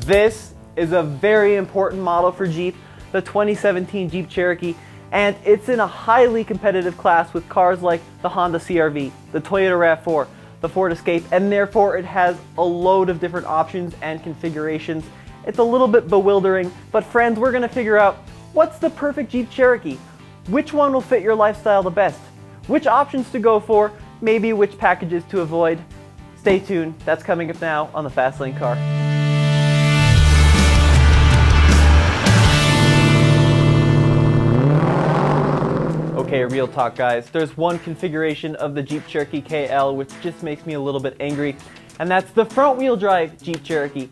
This is a very important model for Jeep, the 2017 Jeep Cherokee, and it's in a highly competitive class with cars like the Honda CR-V, the Toyota RAV4, the Ford Escape, and therefore it has a load of different options and configurations. It's a little bit bewildering, but friends, we're gonna figure out what's the perfect Jeep Cherokee? Which one will fit your lifestyle the best? Which options to go for? Maybe which packages to avoid? Stay tuned, that's coming up now on the Fast Lane Car. Okay, real talk guys, there's one configuration of the Jeep Cherokee KL which just makes me a little bit angry, and that's the front wheel drive Jeep Cherokee.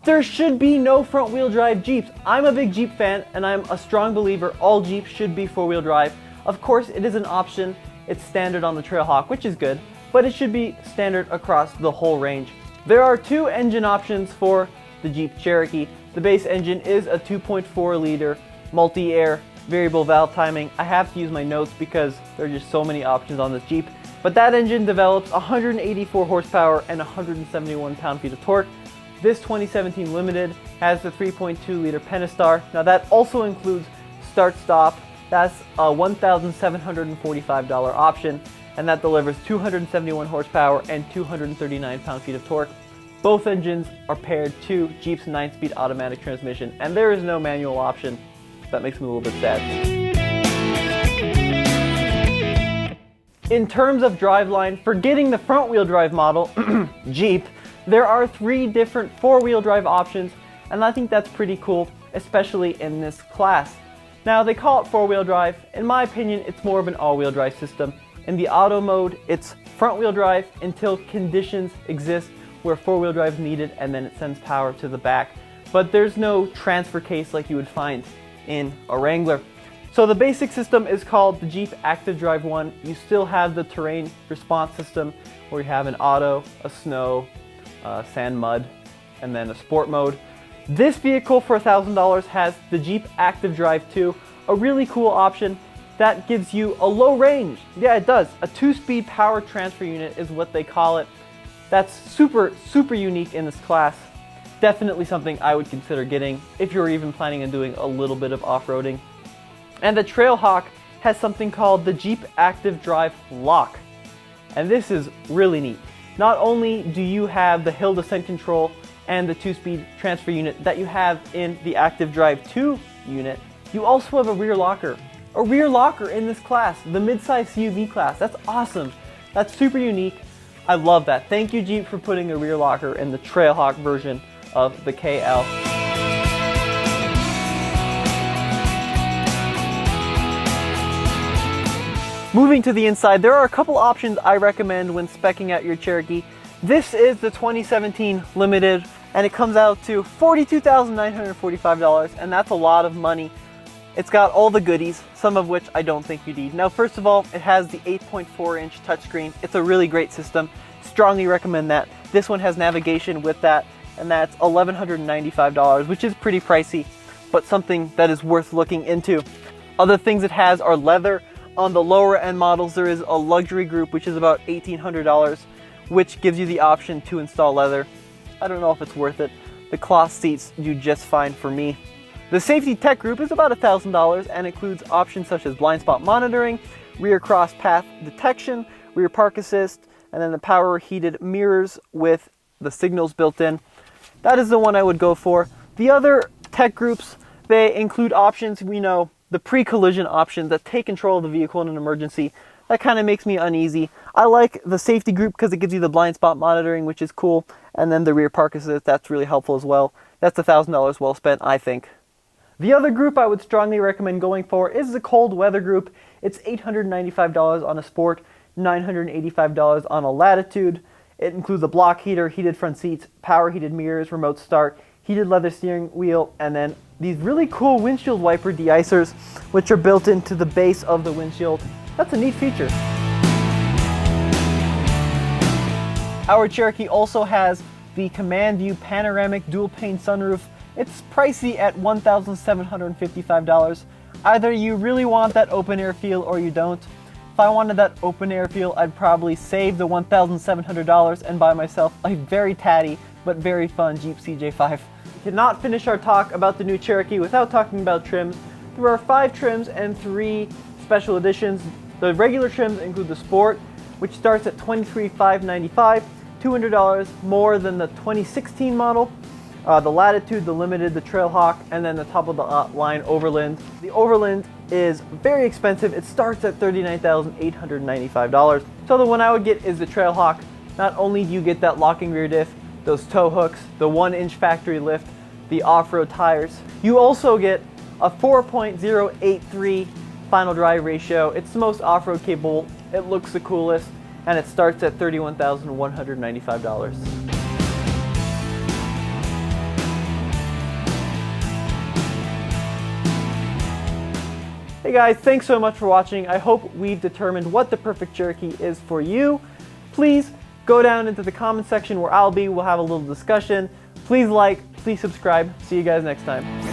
There should be no front wheel drive Jeeps. I'm a big Jeep fan and I'm a strong believer all Jeeps should be four wheel drive. Of course it is an option, it's standard on the Trailhawk, which is good, but it should be standard across the whole range. There are two engine options for the Jeep Cherokee. The base engine is a 2.4 liter multi-air variable valve timing. I have to use my notes because there are just so many options on this Jeep. But that engine develops 184 horsepower and 171 pound-feet of torque. This 2017 Limited has the 3.2 liter Pentastar. Now that also includes start-stop. That's a $1,745 option, and that delivers 271 horsepower and 239 pound-feet of torque. Both engines are paired to Jeep's 9-speed automatic transmission, and there is no manual option. That makes me a little bit sad. In terms of driveline, forgetting the front-wheel drive model, Jeep, there are 3 different 4-wheel drive options, and I think that's pretty cool, especially in this class. Now, they call it 4-wheel drive. In my opinion, it's more of an all-wheel drive system. In the auto mode, it's front-wheel drive until conditions exist where 4-wheel drive is needed, and then it sends power to the back. But there's no transfer case like you would find in a Wrangler. So the basic system is called the Jeep Active Drive 1. You still have the terrain response system where you have an auto, a snow, sand, mud, and then a sport mode. This vehicle for $1,000 has the Jeep Active Drive 2, a really cool option that gives you a low range. Yeah, it does. A 2-speed power transfer unit is what they call it. That's super unique in this class. Definitely something I would consider getting if you're even planning on doing a little bit of off-roading. And the Trailhawk has something called the Jeep Active Drive Lock. And this is really neat. Not only do you have the hill descent control and the 2-speed transfer unit that you have in the Active Drive 2 unit, you also have a rear locker. A rear locker in this class, the midsize CUV class. That's awesome. That's super unique. I love that. Thank you, Jeep, for putting a rear locker in the Trailhawk version of the KL. Moving to the inside, there are a couple options I recommend when speccing out your Cherokee. This is the 2017 Limited, and it comes out to $42,945, and that's a lot of money. It's got all the goodies, some of which I don't think you need. Now, first of all, it has the 8.4-inch touchscreen. It's a really great system. Strongly recommend that. This one has navigation with that, and that's $1,195, which is pretty pricey, but something that is worth looking into. Other things it has are leather. On the lower end models, there is a luxury group, which is about $1,800, which gives you the option to install leather. I don't know if it's worth it. The cloth seats do just fine for me. The safety tech group is about $1,000 and includes options such as blind spot monitoring, rear cross path detection, rear park assist, and then the power heated mirrors with the signals built in. That is the one I would go for. The other tech groups, they include options, we know, the pre-collision options that take control of the vehicle in an emergency. That kind of makes me uneasy. I like the safety group because it gives you the blind spot monitoring, which is cool, and then the rear park assist, that's really helpful as well. That's $1,000 well spent, I think. The other group I would strongly recommend going for is the cold weather group. It's $895 on a Sport, $985 on a Latitude. It includes a block heater, heated front seats, power heated mirrors, remote start, heated leather steering wheel, and then these really cool windshield wiper de-icers, which are built into the base of the windshield. That's a neat feature. Our Cherokee also has the Command View panoramic dual pane sunroof. It's pricey at $1,755. Either you really want that open air feel or you don't. If I wanted that open air feel, I'd probably save the $1,700 and buy myself a very tatty but very fun Jeep CJ5. Cannot finish our talk about the new Cherokee without talking about trims. There are 5 trims and 3 special editions. The regular trims include the Sport, which starts at $23,595, $200 more than the 2016 model. The Latitude, the Limited, the Trailhawk, and then the top of the line Overland. The Overland is very expensive. It starts at $39,895. So the one I would get is the Trailhawk. Not only do you get that locking rear diff, those tow hooks, the 1-inch factory lift, the off-road tires, you also get a 4.083 final drive ratio. It's the most off-road capable, it looks the coolest, and it starts at $31,195. Hey guys, thanks so much for watching. I hope we've determined what the perfect Cherokee is for you. Please go down into the comment section where I'll be. We'll have a little discussion. Please like, please subscribe. See you guys next time.